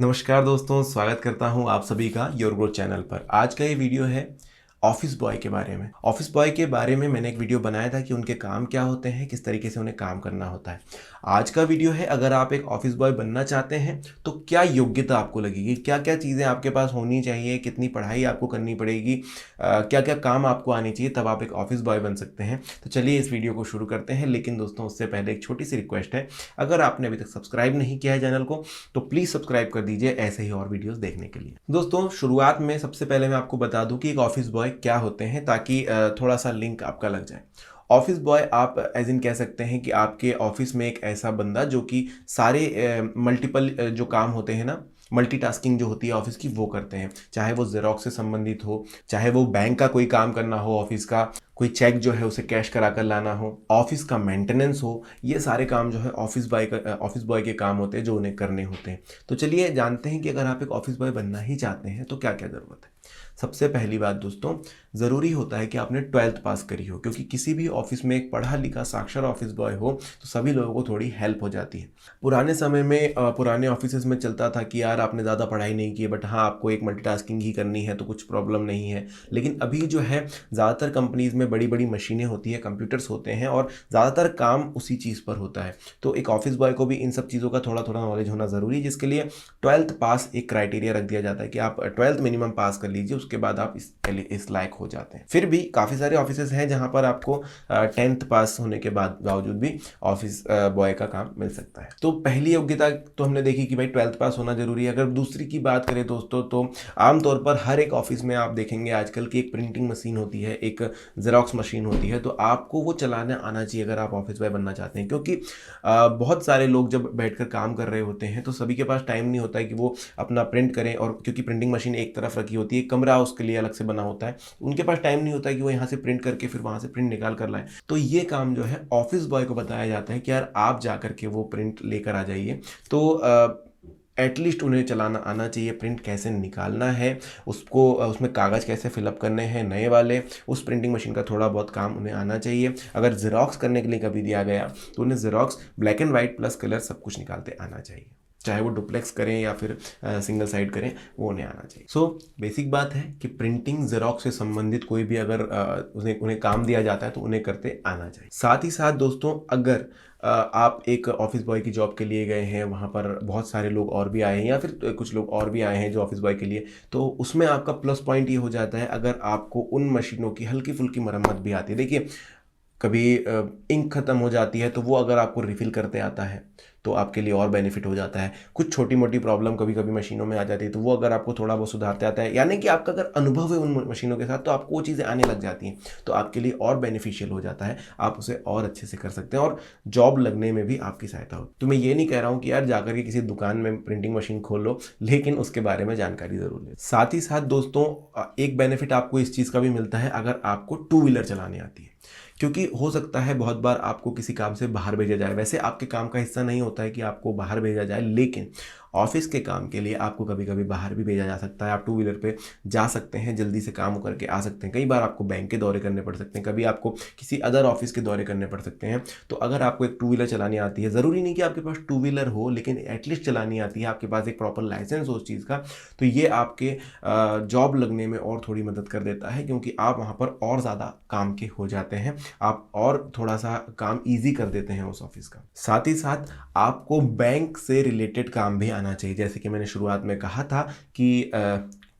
नमस्कार दोस्तों, स्वागत करता हूं आप सभी का योर ग्रोथ चैनल पर। आज का ये वीडियो है ऑफिस बॉय के बारे में। ऑफिस बॉय के बारे में मैंने एक वीडियो बनाया था कि उनके काम क्या होते हैं, किस तरीके से उन्हें काम करना होता है। आज का वीडियो है, अगर आप एक ऑफिस बॉय बनना चाहते हैं तो क्या योग्यता आपको लगेगी, क्या क्या चीज़ें आपके पास होनी चाहिए, कितनी पढ़ाई आपको करनी पड़ेगी, क्या क्या काम आपको आनी चाहिए, तब आप एक ऑफिस बॉय बन सकते हैं। तो चलिए इस वीडियो को शुरू करते हैं। लेकिन दोस्तों, उससे पहले एक छोटी सी रिक्वेस्ट है, अगर आपने अभी तक सब्सक्राइब नहीं किया है चैनल को तो प्लीज़ सब्सक्राइब कर दीजिए ऐसे ही और वीडियोस देखने के लिए। दोस्तों, शुरुआत में सबसे पहले मैं आपको बता दूं कि एक ऑफिस बॉय क्या होते हैं, ताकि थोड़ा सा लिंक आपका लग जाए। ऑफिस बॉय आप एज इन कह सकते हैं कि आपके ऑफिस में एक ऐसा बंदा जो कि सारे मल्टीपल जो काम होते हैं ना, मल्टीटास्किंग जो होती है ऑफिस की, वो करते हैं। चाहे वो जेरोक्स से संबंधित हो, चाहे वो बैंक का कोई काम करना हो, ऑफिस का कोई चेक जो है उसे कैश करा कर लाना हो, ऑफिस का मेंटेनेंस हो, ये सारे काम जो है ऑफिस बॉय के काम होते हैं जो उन्हें करने होते हैं। तो चलिए जानते हैं कि अगर आप एक ऑफिस बॉय बनना ही चाहते हैं तो क्या क्या ज़रूरत है। सबसे पहली बात दोस्तों, ज़रूरी होता है कि आपने 12th पास करी हो, क्योंकि किसी भी ऑफिस में एक पढ़ा लिखा साक्षर ऑफिस बॉय हो तो सभी लोगों को थोड़ी हेल्प हो जाती है। पुराने समय में पुराने ऑफिस में चलता था कि यार आपने ज़्यादा पढ़ाई नहीं की है, बट हाँ आपको एक मल्टीटास्किंग ही करनी है तो कुछ प्रॉब्लम नहीं है। लेकिन अभी जो है, ज़्यादातर कंपनीज़ में बड़ी बड़ी मशीनें होती है, कंप्यूटर्स होते हैं और ज़्यादातर काम उसी चीज़ पर होता है। तो एक ऑफिस बॉय को भी इन सब चीज़ों का थोड़ा थोड़ा नॉलेज होना ज़रूरी है, जिसके लिए 12th पास एक क्राइटेरिया रख दिया जाता है कि आप 12th मिनिमम पास कर लीजिए, उसके बाद आप इस लायक हो जाते हैं। फिर भी काफ़ी सारे ऑफिसेज हैं जहां पर आपको 10th पास होने के बावजूद भी ऑफिस बॉय का काम मिल सकता है। तो पहली योग्यता तो हमने देखी कि भाई 12th पास होना जरूरी है। अगर दूसरी की बात करें दोस्तों, तो आमतौर पर हर एक ऑफिस में आप देखेंगे आजकल की एक प्रिंटिंग मशीन होती है, एक जेरोक्स मशीन होती है, तो आपको वो चलाना आना चाहिए अगर आप ऑफिस बॉय बनना चाहते हैं। क्योंकि बहुत सारे लोग जब बैठकर काम कर रहे होते हैं तो सभी के पास टाइम नहीं होता है कि वो अपना प्रिंट करें, और क्योंकि प्रिंटिंग मशीन एक तरफ रखी होती है, एक कमरा उसके लिए अलग से बना होता है, उनके पास टाइम नहीं होता है कि वो यहाँ से प्रिंट करके फिर वहाँ से प्रिंट निकाल कर लाए। तो ये काम जो है ऑफिस बॉय को बताया जाता है कि यार आप जा करके वो प्रिंट लेकर आ जाइए। तो एटलीस्ट उन्हें चलाना आना चाहिए, प्रिंट कैसे निकालना है, उसको उसमें कागज़ कैसे फिलअप करने हैं नए वाले, उस प्रिंटिंग मशीन का थोड़ा बहुत काम उन्हें आना चाहिए। अगर ज़ेरॉक्स करने के लिए कभी दिया गया तो उन्हें xerox black and white plus colour सब कुछ निकालते आना चाहिए, चाहे वो डुप्लेक्स करें या फिर सिंगल साइड करें, वो उन्हें आना चाहिए। सो बेसिक बात है कि प्रिंटिंग जेरोक्स से संबंधित कोई भी अगर उन्हें काम दिया जाता है तो उन्हें करते आना चाहिए। साथ ही साथ दोस्तों, अगर आप एक ऑफिस बॉय की जॉब के लिए गए हैं, वहाँ पर बहुत सारे लोग और भी आए हैं या फिर कुछ लोग और भी आए हैं जो ऑफिस बॉय के लिए, तो उसमें आपका प्लस पॉइंट ये हो जाता है अगर आपको उन मशीनों की हल्की फुल्की मरम्मत भी आती है। देखिए, कभी इंक ख़त्म हो जाती है तो वो अगर आपको रिफ़िल करते आता है तो आपके लिए और बेनिफिट हो जाता है। कुछ छोटी मोटी प्रॉब्लम कभी कभी मशीनों में आ जाती है तो वो अगर आपको थोड़ा बहुत सुधारते आता है, यानी कि आपका अगर अनुभव है उन मशीनों के साथ, तो आपको वो चीज़ें आने लग जाती हैं, तो आपके लिए और बेनिफिशियल हो जाता है, आप उसे और अच्छे से कर सकते हैं और जॉब लगने में भी आपकी सहायता हो। तो मैं ये नहीं कह रहा हूँ कि यार जाकर के किसी दुकान में प्रिंटिंग मशीन खोल लो, लेकिन उसके बारे में जानकारी ज़रूर ले। साथ ही साथ दोस्तों, एक बेनिफिट आपको इस चीज़ का भी मिलता है अगर आपको टू व्हीलर चलाने आती है, क्योंकि हो सकता है बहुत बार आपको किसी काम से बाहर भेजा जाए। वैसे आपके काम का हिस्सा नहीं होता है कि आपको बाहर भेजा जाए, लेकिन ऑफिस के काम के लिए आपको कभी कभी बाहर भी भेजा जा सकता है। आप टू व्हीलर पे जा सकते हैं, जल्दी से काम करके आ सकते हैं। कई बार आपको बैंक के दौरे करने पड़ सकते हैं, कभी आपको किसी अदर ऑफिस के दौरे करने पड़ सकते हैं। तो अगर आपको एक टू व्हीलर चलानी आती है, ज़रूरी नहीं कि आपके पास टू व्हीलर हो, लेकिन एटलीस्ट चलानी आती है, आपके पास एक प्रॉपर लाइसेंस हो उस चीज़ का, तो ये आपके जॉब लगने में और थोड़ी मदद कर देता है, क्योंकि आप वहाँ पर और ज़्यादा काम के हो जाते हैं, आप और थोड़ा सा काम ईजी कर देते हैं उस ऑफिस का। साथ ही साथ आपको बैंक से रिलेटेड काम भी आना चाहिए। जैसे कि मैंने शुरुआत में कहा था कि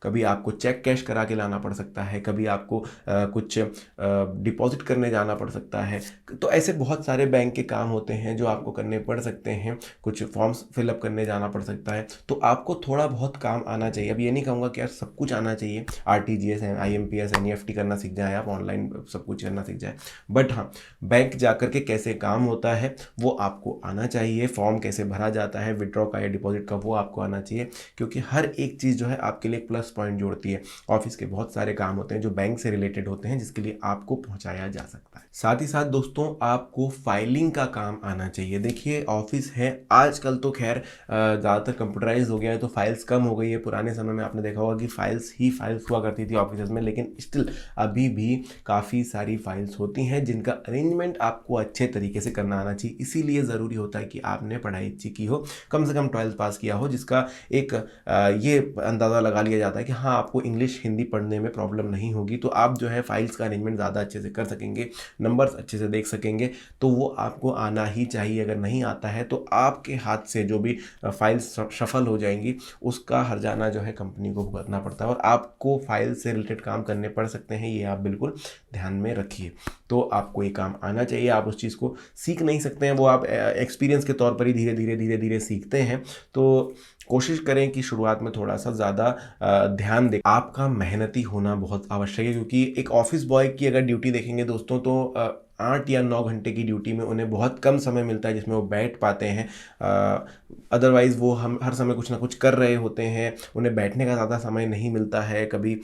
कभी आपको चेक कैश करा के लाना पड़ सकता है, कभी आपको कुछ डिपॉजिट करने जाना पड़ सकता है। तो ऐसे बहुत सारे बैंक के काम होते हैं जो आपको करने पड़ सकते हैं, कुछ फॉर्म्स फिलअप करने जाना पड़ सकता है, तो आपको थोड़ा बहुत काम आना चाहिए। अब ये नहीं कहूँगा कि यार सब कुछ आना चाहिए, RTGS IMPS NEFT करना सीख जाए, आप ऑनलाइन सब कुछ करना सीख जाए, बट हाँ, बैंक जाकर के कैसे काम होता है वो आपको आना चाहिए, फॉर्म कैसे भरा जाता है विड्रॉ का या डिपॉजिट का, वो आपको आना चाहिए, क्योंकि हर एक चीज़ जो है आपके लिए प्लस प्लस पॉइंट जोड़ती है। ऑफिस के बहुत सारे काम होते हैं जो बैंक से रिलेटेड होते हैं, जिसके लिए आपको पहुंचाया जा सकता है। साथ ही साथ दोस्तों आपको फाइलिंग का काम आना चाहिए। देखिए ऑफिस है, आजकल तो खैर ज़्यादातर कंप्यूटराइज हो गया है तो फाइल्स कम हो गई है। पुराने समय में आपने देखा होगा कि फाइल्स ही फाइल्स हुआ करती थी ऑफिस में, लेकिन स्टिल अभी भी काफ़ी सारी फाइल्स होती हैं जिनका अरेंजमेंट आपको अच्छे तरीके से करना आना चाहिए। इसीलिए ज़रूरी होता है कि आपने पढ़ाई अच्छी की हो, कम से कम 12th पास किया हो, जिसका एक ये अंदाज़ा लगा लिया जाता है कि हाँ आपको इंग्लिश हिंदी पढ़ने में प्रॉब्लम नहीं होगी, तो आप जो है फाइल्स का अरेंजमेंट ज़्यादा अच्छे से कर सकेंगे, नंबर्स अच्छे से देख सकेंगे। तो वो आपको आना ही चाहिए। अगर नहीं आता है तो आपके हाथ से जो भी फाइल्स शफल हो जाएंगी उसका हर्जाना जो है कंपनी को भुगतना पड़ता है, और आपको फाइल से रिलेटेड काम करने पड़ सकते हैं। ये आप बिल्कुल ध्यान में रखिए। तो आपको ये काम आना चाहिए। आप उस चीज़ को सीख नहीं सकते हैं, वो आप एक्सपीरियंस के तौर पर ही धीरे धीरे सीखते हैं। तो कोशिश करें कि शुरुआत में थोड़ा सा ज़्यादा ध्यान दें। आपका मेहनती होना बहुत आवश्यक है, क्योंकि एक ऑफिस बॉय की अगर ड्यूटी देखेंगे दोस्तों तो 8 या 9 घंटे की ड्यूटी में उन्हें बहुत कम समय मिलता है जिसमें वो बैठ पाते हैं। अदरवाइज़ वो हम हर समय कुछ ना कुछ कर रहे होते हैं, उन्हें बैठने का ज़्यादा समय नहीं मिलता है। कभी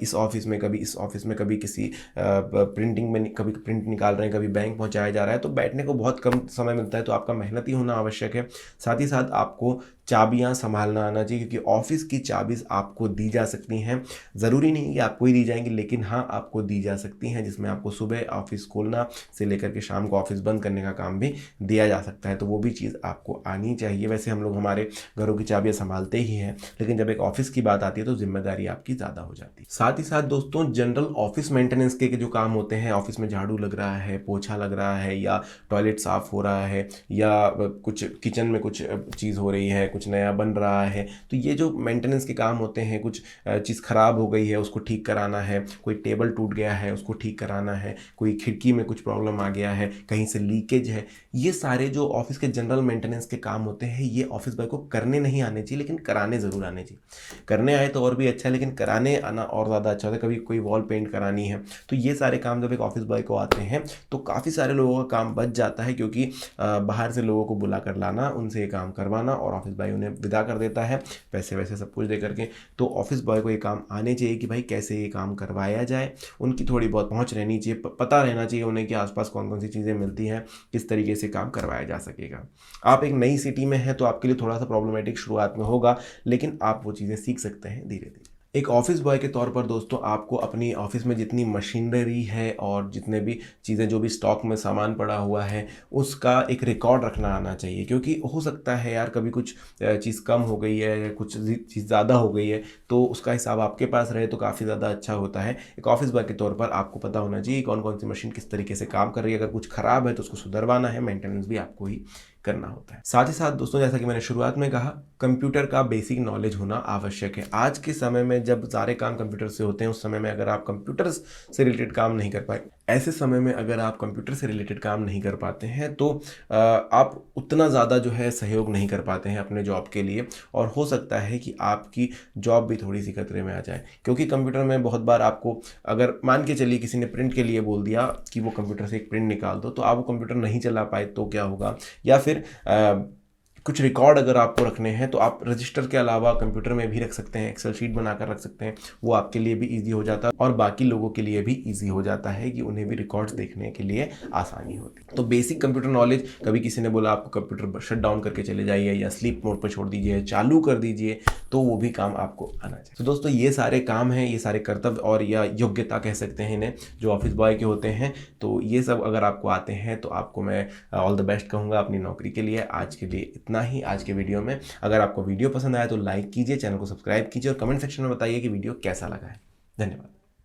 इस ऑफिस में, कभी इस ऑफिस में, कभी किसी प्रिंटिंग में, कभी प्रिंट निकाल रहे हैं, कभी बैंक पहुंचाया जा रहा है, तो बैठने को बहुत कम समय मिलता है। तो आपका मेहनती होना आवश्यक है। साथ ही साथ आपको चाबियां संभालना आना चाहिए, क्योंकि ऑफिस की चाबीज़ आपको दी जा सकती हैं। ज़रूरी नहीं कि आपको ही दी जाएंगी, लेकिन हाँ आपको दी जा सकती हैं, जिसमें आपको सुबह ऑफिस खोलना से लेकर के शाम को ऑफिस बंद करने का काम भी दिया जा सकता है। तो वो भी चीज़ आपको आनी चाहिए। वैसे हम लोग हमारे घरों की चाबियां संभालते ही हैं, लेकिन जब एक ऑफिस की बात आती है तो जिम्मेदारी आपकी ज़्यादा हो जाती है। साथ ही साथ दोस्तों जनरल ऑफिस मेंटेनेंस के जो काम होते हैं, ऑफिस में झाड़ू लग रहा है, पोछा लग रहा है, या टॉयलेट साफ़ हो रहा है, या कुछ किचन में कुछ चीज़ हो रही है, कुछ नया बन रहा है, तो ये जो मेंटेनेंस के काम होते हैं, कुछ चीज़ ख़राब हो गई है उसको ठीक कराना है, कोई टेबल टूट गया है उसको ठीक कराना है, कोई खिड़की में कुछ प्रॉब्लम आ गया है, कहीं से लीकेज है, ये सारे जो ऑफिस के जनरल मेंटेनेंस के काम होते हैं ये ऑफिस बॉय को करने नहीं आने चाहिए, लेकिन कराने ज़रूर आने चाहिए। करने आए तो और भी अच्छा है, लेकिन कराने आना और ज़्यादा अच्छा होता है। कभी कोई वॉल पेंट करानी है, तो ये सारे काम जब एक ऑफिस बॉय को आते हैं तो काफ़ी सारे लोगों का काम बच जाता है, क्योंकि बाहर से लोगों को बुला कर लाना, उनसे ये काम करवाना, और ऑफिस बॉय उन्हें विदा कर देता है पैसे वैसे सब कुछ दे करके। तो ऑफिस बॉय को ये काम आने चाहिए कि भाई कैसे ये काम करवाया जाए। उनकी थोड़ी बहुत पहुंच रहनी चाहिए, पता रहना चाहिए उन्हें कि आसपास कौन कौन सी चीज़ें मिलती हैं, किस तरीके से काम करवाया जा सकेगा। आप एक नई सिटी में हैं तो आपके लिए थोड़ा सा प्रॉब्लमेटिक शुरुआत में होगा, लेकिन आप वो चीज़ें सीख सकते हैं धीरे धीरे। एक ऑफिस बॉय के तौर पर दोस्तों आपको अपनी ऑफिस में जितनी मशीनरी है और जितने भी चीज़ें, जो भी स्टॉक में सामान पड़ा हुआ है, उसका एक रिकॉर्ड रखना आना चाहिए। क्योंकि हो सकता है यार कभी कुछ चीज़ कम हो गई है या कुछ चीज़ ज़्यादा हो गई है, तो उसका हिसाब आपके पास रहे तो काफ़ी ज़्यादा अच्छा होता है। एक ऑफिस बॉय के तौर पर आपको पता होना चाहिए कौन कौन सी मशीन किस तरीके से काम कर रही है। अगर कुछ ख़राब है तो उसको सुधरवाना है, मेंटेनेंस भी आपको ही करना होता है। साथ ही साथ दोस्तों जैसा कि मैंने शुरुआत में कहा, कंप्यूटर का बेसिक नॉलेज होना आवश्यक है। आज के समय में जब सारे काम कंप्यूटर से होते हैं, उस समय में अगर आप कंप्यूटर से रिलेटेड काम नहीं कर पाए, ऐसे समय में अगर आप कंप्यूटर से रिलेटेड काम नहीं कर पाते हैं तो आप उतना ज़्यादा जो है सहयोग नहीं कर पाते हैं अपने जॉब के लिए, और हो सकता है कि आपकी जॉब भी थोड़ी सी खतरे में आ जाए। क्योंकि कंप्यूटर में बहुत बार आपको, अगर मान के चलिए किसी ने प्रिंट के लिए बोल दिया कि वो कंप्यूटर से एक प्रिंट निकाल दो, तो आप वो कंप्यूटर नहीं चला पाए तो क्या होगा, या फिर कुछ रिकॉर्ड अगर आपको रखने हैं तो आप रजिस्टर के अलावा कंप्यूटर में भी रख सकते हैं, एक्सेल शीट बनाकर रख सकते हैं। वो आपके लिए भी इजी हो जाता है और बाकी लोगों के लिए भी इजी हो जाता है कि उन्हें भी रिकॉर्ड्स देखने के लिए आसानी होती है। तो बेसिक कंप्यूटर नॉलेज, कभी किसी ने बोला आपको कंप्यूटर शट डाउन करके चले जाइए या स्लीप मोड पर छोड़ दीजिए, चालू कर दीजिए, तो वो भी काम आपको आना चाहिए। तो दोस्तों ये सारे काम हैं, ये सारे कर्तव्य और या योग्यता कह सकते हैं इन्हें, जो ऑफिस बॉय के होते हैं। तो ये सब अगर आपको आते हैं तो आपको मैं ऑल द बेस्ट कहूँगा अपनी नौकरी के लिए। आज के लिए इतना ही आज के वीडियो में। अगर आपको वीडियो पसंद आया तो लाइक कीजिए, चैनल को सब्सक्राइब कीजिए और कमेंट सेक्शन में बताइए कि वीडियो कैसा लगा है। धन्यवाद।